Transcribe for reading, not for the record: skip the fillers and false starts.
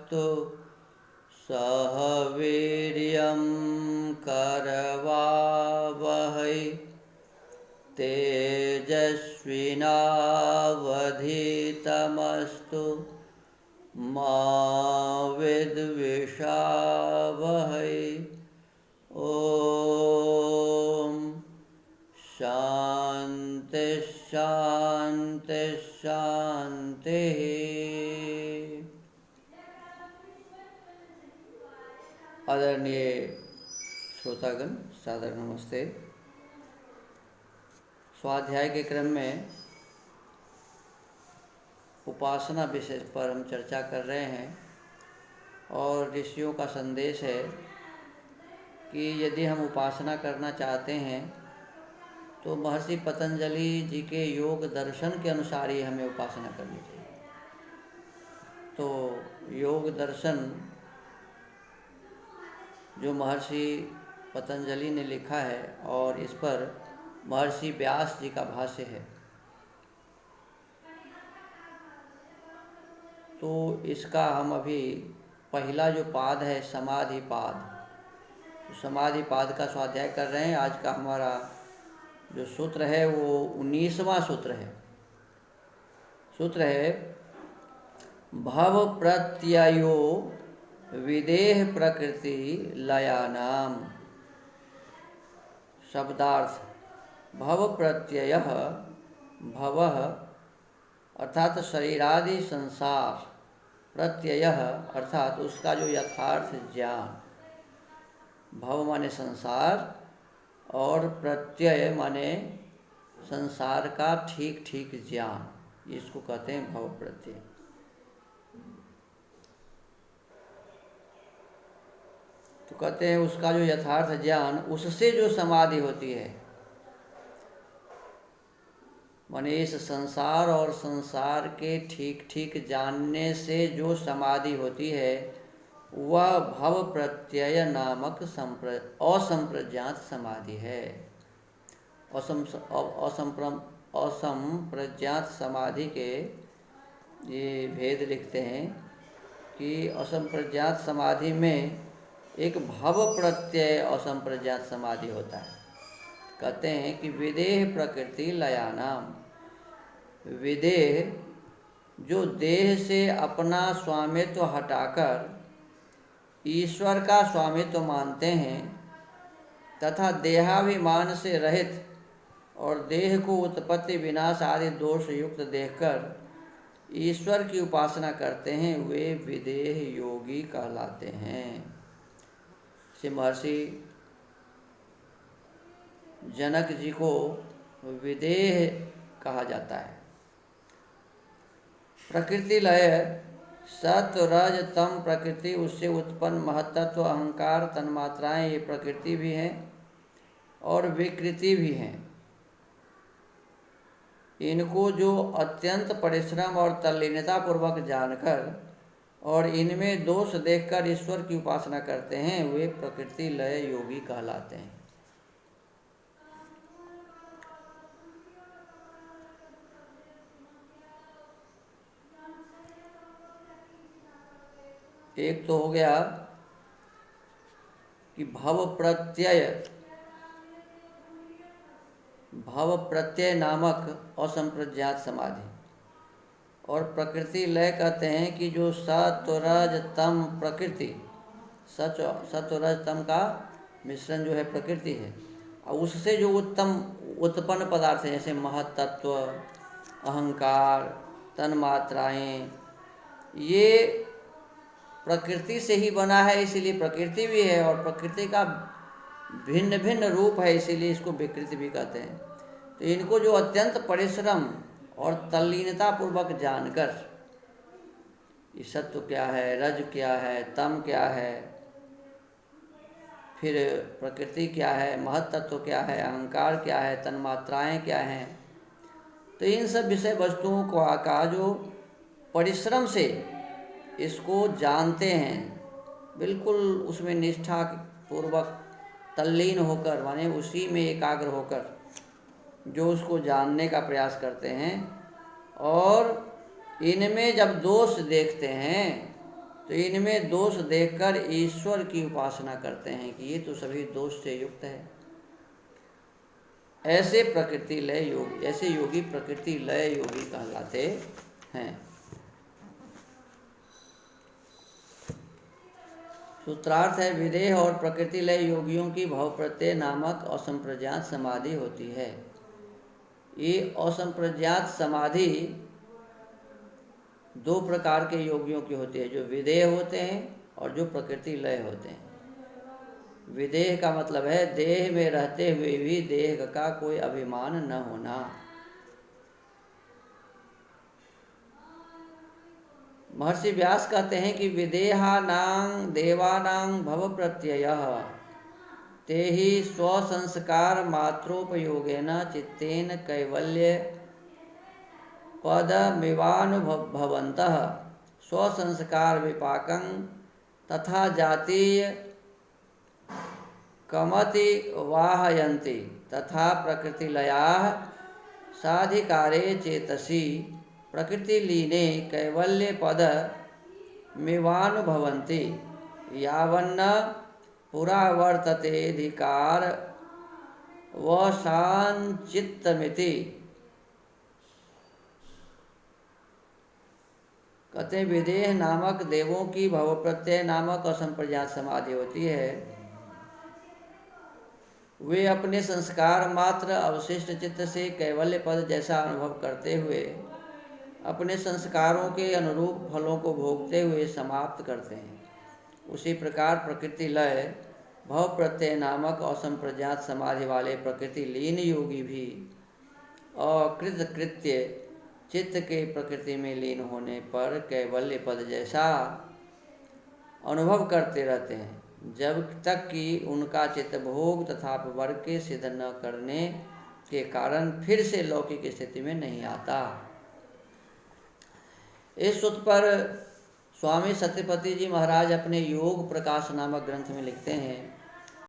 तनोतु सह वीर्यं करवावहै तेजस्विनावधीतमस्तु मा विद्विषावहै। ओम शांति शांति शांति। आदरणीय श्रोतागण, सादर नमस्ते। स्वाध्याय के क्रम में उपासना विषय पर हम चर्चा कर रहे हैं और ऋषियों का संदेश है कि यदि हम उपासना करना चाहते हैं तो महर्षि पतंजलि जी के योग दर्शन के अनुसार ही हमें उपासना करनी चाहिए। तो योग दर्शन जो महर्षि पतंजलि ने लिखा है और इस पर महर्षि व्यास जी का भाष्य है, तो इसका हम अभी पहला जो पाद है समाधि पाद, तो समाधि पाद का स्वाध्याय कर रहे हैं। आज का हमारा जो सूत्र है वो 19वां सूत्र है। सूत्र है भव प्रत्ययो विदेह प्रकृति लयानाम। शब्दार्थ भव प्रत्यय, भवः अर्थात शरीरादि संसार, प्रत्यय अर्थात उसका जो यथार्थ ज्ञान। भव माने संसार और प्रत्यय माने संसार का ठीक ठीक ज्ञान, इसको कहते हैं भव प्रत्यय। तो कहते हैं उसका जो यथार्थ ज्ञान, उससे जो समाधि होती है, माने इस संसार और संसार के ठीक ठीक जानने से जो समाधि होती है वह भव प्रत्यय नामक असंप्रज्ञात समाधि है। असंप्रज्ञात समाधि के ये भेद लिखते हैं कि असंप्रज्ञात समाधि में एक भव प्रत्यय असंप्रज्ञात समाधि होता है। कहते हैं कि विदेह प्रकृति लयानाम, विदेह जो देह से अपना स्वामित्व हटाकर ईश्वर का स्वामित्व मानते हैं तथा देहाभिमान से रहित और देह को उत्पत्ति विनाश आदि दोष युक्त देखकर ईश्वर की उपासना करते हैं, वे विदेह योगी कहलाते हैं। श्री महर्षि जनक जी को विदेह कहा जाता है। प्रकृति लय सत्व रज तम प्रकृति, उससे उत्पन्न महत्त्व अहंकार तन्मात्राएं, ये प्रकृति भी हैं और विकृति भी हैं। इनको जो अत्यंत परिश्रम और तल्लीनता पूर्वक जानकर और इनमें दोष देखकर ईश्वर की उपासना करते हैं, वे प्रकृति लय योगी कहलाते हैं। एक तो हो गया कि भव प्रत्यय नामक असंप्रज्ञात समाधि, और प्रकृति लय कहते हैं कि जो सत्वरज तम प्रकृति, सत्वरज तम का मिश्रण जो है प्रकृति है, और उससे जो उत्पन्न पदार्थ है जैसे महत्त्व, अहंकार, तन्मात्राएं, ये प्रकृति से ही बना है, इसीलिए प्रकृति भी है, और प्रकृति का भिन्न भिन्न रूप है, इसीलिए इसको विकृति भी कहते हैं। तो इनको जो अत्यंत परिश्रम और तल्लीनता पूर्वक जानकर ये सत्व क्या है, रज क्या है, तम क्या है, फिर प्रकृति क्या है, महत्त्व क्या है, अहंकार क्या है, तन्मात्राएं क्या हैं, तो इन सब विषय वस्तुओं को का जो परिश्रम से इसको जानते हैं, बिल्कुल उसमें निष्ठा पूर्वक तल्लीन होकर, माने उसी में एकाग्र होकर जो उसको जानने का प्रयास करते हैं, और इनमें जब दोष देखते हैं तो इनमें दोष देखकर ईश्वर की उपासना करते हैं कि ये तो सभी दोष से युक्त है। ऐसे योगी प्रकृति लय योगी कहलाते हैं। सूत्रार्थ है, विदेह और प्रकृति लय योगियों की भव प्रत्यय नामक असंप्रज्ञात समाधि होती है। ये असंप्रज्ञात समाधि दो प्रकार के योगियों की होती है, जो विदेह होते हैं और जो प्रकृति लय होते हैं। विदेह का मतलब है देह में रहते हुए भी देह का कोई अभिमान न होना। महर्षि व्यास कहते हैं कि विदेहानां देवानां भव प्रत्ययः ते ही स्वसंस्कार मात्रोपयोगेन चित्तेन कैवल्य पदमिवानुभवन्तः स्वसंस्कार विपाकं तथा जातीय कमति वाहयन्ति तथा प्रकृतिलयाः साधिकारे चेतसि प्रकृतिलीने कैवल्य पदमिवानुभवन्ति यावन्न पुरावर्ततेऽधिकार वशाञ्चित्तमिति। कहते हैं, विदेह नामक देवों की भव प्रत्यय नामक असंप्रज्ञात समाधि होती है। वे अपने संस्कार मात्र अवशिष्ट चित्त से कैवल्य पद जैसा अनुभव करते हुए अपने संस्कारों के अनुरूप फलों को भोगते हुए समाप्त करते हैं। उसी प्रकार प्रकृति लय भव प्रत्यय नामक असंप्रज्ञात समाधि वाले प्रकृति लीन योगी भी अकृत कृत्य चित्त के प्रकृति में लीन होने पर कैवल्य पद जैसा अनुभव करते रहते हैं, जब तक कि उनका चित्त भोग तथा वर्ग के सिद्ध न करने के कारण फिर से लौकिक स्थिति में नहीं आता। इस सूत्र पर स्वामी सत्यपति जी महाराज अपने योग प्रकाश नामक ग्रंथ में लिखते हैं